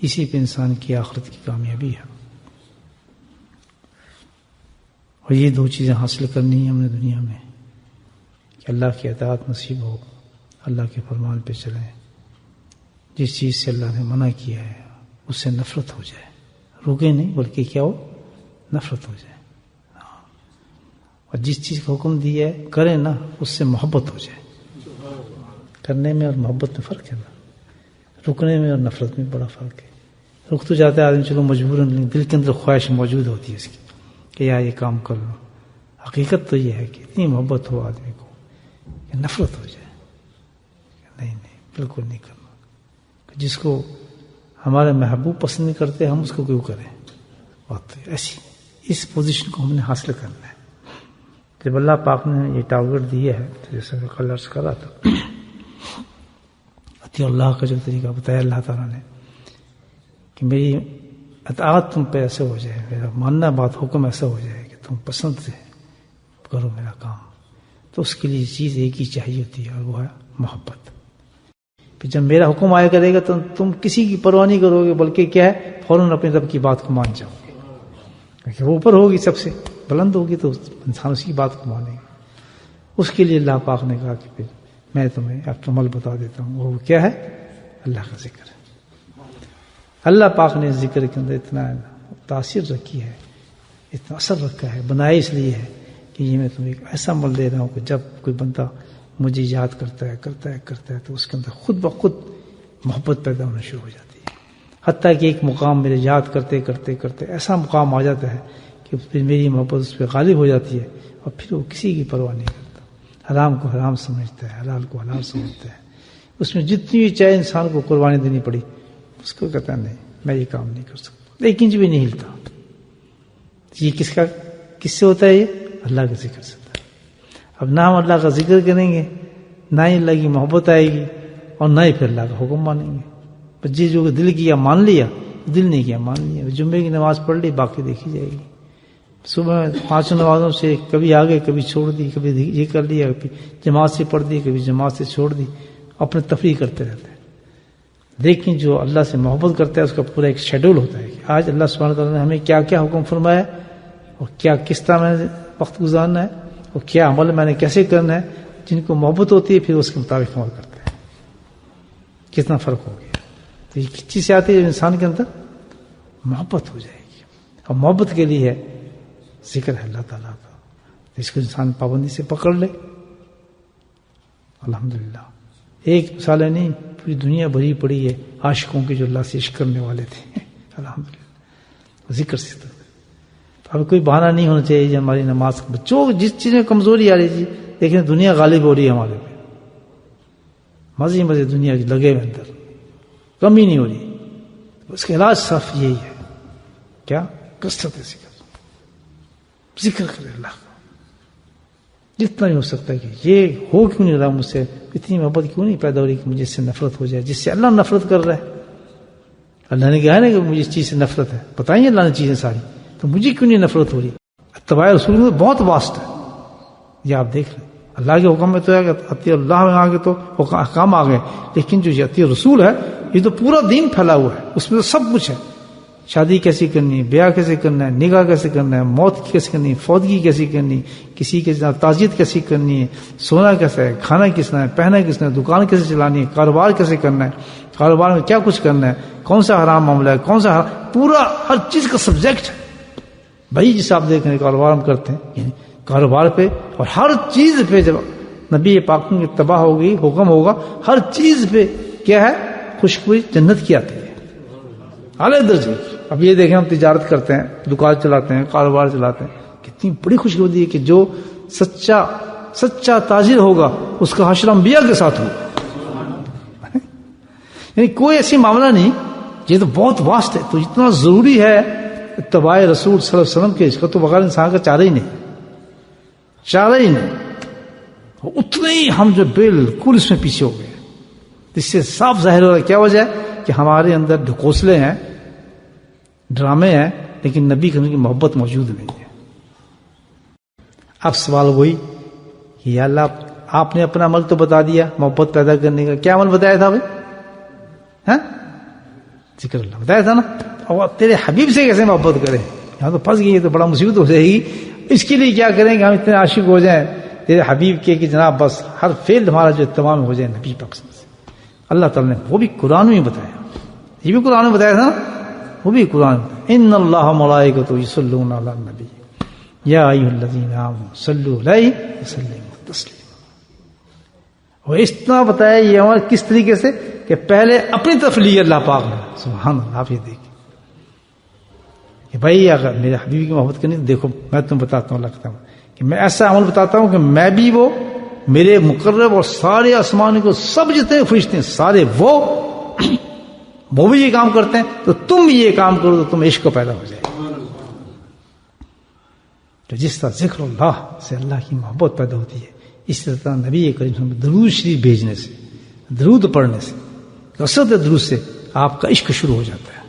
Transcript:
اسی پہ انسان کی آخرت کی کامیابی ہے. اور یہ دو چیزیں حاصل کرنی ہیں ہم نے دنیا میں کہ اللہ کی اطاعت نصیب ہو، اللہ کے فرمان پہ چلیں، جس چیز سے اللہ نے منع کیا ہے اس سے نفرت ہو جائے، روکے نہیں بلکہ کیا ہو، نفرت ہو جائے. اور جس چیز کا حکم دیا ہے کریں نا، اس سے محبت ہو جائے. کرنے میں اور محبت میں فرق ہے نا، رکنے میں اور نفرت میں بڑا فرق ہے. رک تو جاتا ہے آدمی چلو مجبوراً، دل کے اندر خواہش موجود ہوتی ہے اس کی کہ یار یہ کام کر لو. حقیقت تو یہ ہے کہ اتنی محبت ہو آدمی کو کہ نفرت ہو جائے، نہیں بالکل نہیں کرنا. جس کو ہمارے محبوب پسند نہیں کرتے ہم اس کو کیوں کریں؟ بات ایسی، اس پوزیشن کو ہم نے حاصل کرنا ہے. جب اللہ پاک نے یہ ٹارگٹ دیا ہے تو جیسا کہ کل عرض کر رہا تھا، اطیع اللہ کا جو طریقہ بتایا اللہ تعالیٰ نے کہ میری اطاعت تم پہ ایسے ہو جائے، میرا ماننا بات حکم ایسا ہو جائے کہ تم پسند سے کرو میرا کام، تو اس کے لیے چیز ایک ہی چاہیے ہوتی ہے اور وہ ہے محبت. پھر جب میرا حکم آیا کرے گا تو تم کسی کی پرواہ نہیں کرو گے، بلکہ کیا ہے فوراً اپنے رب کی بات کو مان جاؤ گے، کیونکہ وہ اوپر ہوگی، سب سے بلند ہوگی، تو انسان اسی کی بات کو مانے گا. اس کے لیے اللہ پاک نے کہا کہ پھر میں تمہیں ایک عمل بتا دیتا ہوں، وہ کیا ہے؟ اللہ کا ذکر ہے. اللہ پاک نے ذکر کے اندر اتنا تاثیر رکھی ہے، اتنا اثر رکھا ہے، بنایا اس لیے ہے کہ یہ میں تمہیں ایک ایسا عمل دے رہا ہوں کہ جب کوئی بندہ مجھے یاد کرتا ہے تو اس کے اندر خود بخود محبت پیدا ہونا شروع ہو جاتی ہے. حتیٰ کہ ایک مقام میرے یاد کرتے ایسا مقام آ جاتا ہے کہ پھر میری محبت اس پہ غالب ہو جاتی ہے، اور پھر وہ کسی کی پرواہ نہیں کرتا. حرام کو حرام سمجھتا ہے، حلال کو حلال سمجھتا ہے. اس میں جتنی بھی چاہے انسان کو قربانی دینی پڑی، اس کو کہتا نہیں میں یہ کام نہیں کر سکتا، ایک انچ بھی نہیں ہلتا. یہ کس سے ہوتا ہے؟ یہ اللہ کے ذکر سے ہوتا ہے. اب نہ ہم اللہ کا ذکر کریں گے، نہ ہی اللہ کی محبت آئے گی، اور نہ ہی پھر اللہ کا حکم مانیں گے. بس جو دل کیا مان لیا، دل نہیں کیا مان لیا. جمعے کی نماز پڑھ لی، باقی دیکھی جائے گی. صبح 5 نمازوں سے کبھی آگے کبھی چھوڑ دی، کبھی یہ کر لیا، کبھی جماعت سے پڑھ دی، کبھی جماعت سے چھوڑ دی، اپنے تفریح کرتے رہتے ہیں. لیکن جو اللہ سے محبت کرتا ہے اس کا پورا ایک شیڈول ہوتا ہے کہ آج اللہ سبحانہ تعالیٰ نے ہمیں کیا کیا حکم فرمایا، اور کیا کس طرح میں نے وقت گزارنا ہے، اور کیا عمل میں نے کیسے کرنا ہے. جن کو محبت ہوتی ہے پھر اس کے مطابق عمل کرتے ہیں. کتنا فرق ہو گیا. تو یہ کس چیز سے آتی ہے؟ جب انسان کے اندر محبت ہو جائے گی، اور محبت کے لیے ہے ذکر ہے اللہ تعالیٰ کا. اس کو انسان پابندی سے پکڑ لے. الحمدللہ ایک مثال نہیں، پوری دنیا بھری پڑی ہے عاشقوں کی جو اللہ سے عشق کرنے والے تھے. الحمدللہ ذکر سے. اب کوئی بہانہ نہیں ہونا چاہیے کہ ہماری نماز بچوں جس چیز میں کمزوری آ رہی تھی، لیکن دنیا غالب ہو رہی ہے ہمارے پہ. مزے دنیا کی لگے ہوئے اندر کمی نہیں ہو رہی. اس کا علاج صرف یہی ہے، کیا؟ کثرت ذکر کرے اللہ کا جتنا ہی ہو سکتا ہے. کہ یہ ہو کیوں نہیں رہا مجھ سے، اتنی محبت کیوں نہیں پیدا ہو رہی کہ مجھے اس سے نفرت ہو جائے، جس سے اللہ نفرت کر رہا ہے. اللہ نے کہا ہے نا کہ مجھے اس چیز سے نفرت ہے، بتائیے اللہ نے چیزیں ساری، تو مجھے کیوں نہیں نفرت ہو رہی؟ اتباع رسول میں بہت واسط ہے. یہ آپ دیکھ لیں، اللہ کے حکم میں تو ہے کہ اطیع اللہ میں آگے تو احکام آ گئے، لیکن جو یہ اطیع رسول ہے یہ تو پورا دین پھیلا ہوا ہے، اس میں تو سب کچھ ہے. شادی کیسی کرنی ہے، بیاہ کیسے کرنا ہے، نکاح کیسے کرنا ہے، موت کیسے کرنی ہے، فوتگی کیسی کرنی ہے، کسی کے ساتھ تعزیت کیسی کرنی ہے، سونا کیسا ہے، کھانا کسنا ہے، پہنا کسنا ہے، دکان کیسے چلانی ہے، کاروبار کیسے کرنا ہے، کاروبار میں کیا کچھ کرنا ہے، کون سا حرام معاملہ ہے، کون سا پورا ہر چیز کا سبجیکٹ ہے. بھائی جسے آپ دیکھ رہے ہیں کاروبار ہم کرتے ہیں، یعنی کاروبار پہ اور ہر چیز پہ جب نبی پاک کی اتباع ہوگی، حکم ہوگا، ہر چیز پہ کیا ہے؟ خوشبو جنت کی آتی ہے اعلیٰ درجے کی. اب یہ دیکھیں ہم تجارت کرتے ہیں، دکان چلاتے ہیں، کاروبار چلاتے ہیں، کتنی بڑی خوشخبری ہے کہ جو سچا تاجر ہوگا اس کا حشر انبیاء کے ساتھ ہوگا. یعنی کوئی ایسی معاملہ نہیں. یہ تو بہت واسط ہے. تو اتنا ضروری ہے اتباع رسول صلی اللہ علیہ وسلم کے، اس کا تو بغیر انسان کا چارہ ہی نہیں. اتنے ہی ہم جو بالکل اس میں پیچھے ہو گئے. اس سے صاف ظاہر ہو رہا ہے کیا وجہ ہے کہ ہمارے اندر ڈھکوسلے ہیں، ڈرامے ہیں، لیکن نبی کریم کی محبت موجود نہیں ہے. اب سوال وہی کہ یا اللہ آپ نے اپنا عمل تو بتا دیا محبت پیدا کرنے کا، کیا عمل بتایا تھا بھائی؟ ذکر اللہ بتایا تھا نا. اور تیرے حبیب سے کیسے محبت کریں؟ یہاں تو پھنس گئی تو بڑا مصیبت ہو جائے گی. اس کے لیے کیا کریں کہ ہم اتنے عاشق ہو جائیں تیرے حبیب کے کہ جناب بس ہر فعل ہمارا جو تمام ہو جائے نبی پاک سے. اللہ تعالیٰ نے وہ بھی قرآن میں بتایا, یہ بھی قرآن میں بتایا تھا نا, وہ بھی قرآن میں. ان اللہ ملائکۃ یصلون علی النبی یا ایھا الذین آمنوا صلوا علیہ وسلموا تسلیما. اور اس طرح بتایا یہ عمل کس طریقے سے کہ پہلے اپنی طرف لی اللہ پاک نے. سبحان اللہ. آپ یہ دیکھیں کہ بھائی اگر میرے حبیب کی محبت کرنی تو دیکھو میں تم بتاتا ہوں اللہ کا کہ میں ایسا عمل بتاتا ہوں کہ میں بھی وہ میرے مقرب اور سارے آسمان کو سب جتنے فرشتے ہیں سارے وہ بھی یہ کام کرتے ہیں, تو تم بھی یہ کام کرو تو تم عشق پیدا ہو جائے. تو جس طرح ذکر اللہ سے اللہ کی محبت پیدا ہوتی ہے, اسی طرح نبی کریم صلی اللہ علیہ وسلم درود شریف بھیجنے سے, درود پڑھنے سے, کثرت درود سے آپ کا عشق شروع ہو جاتا ہے.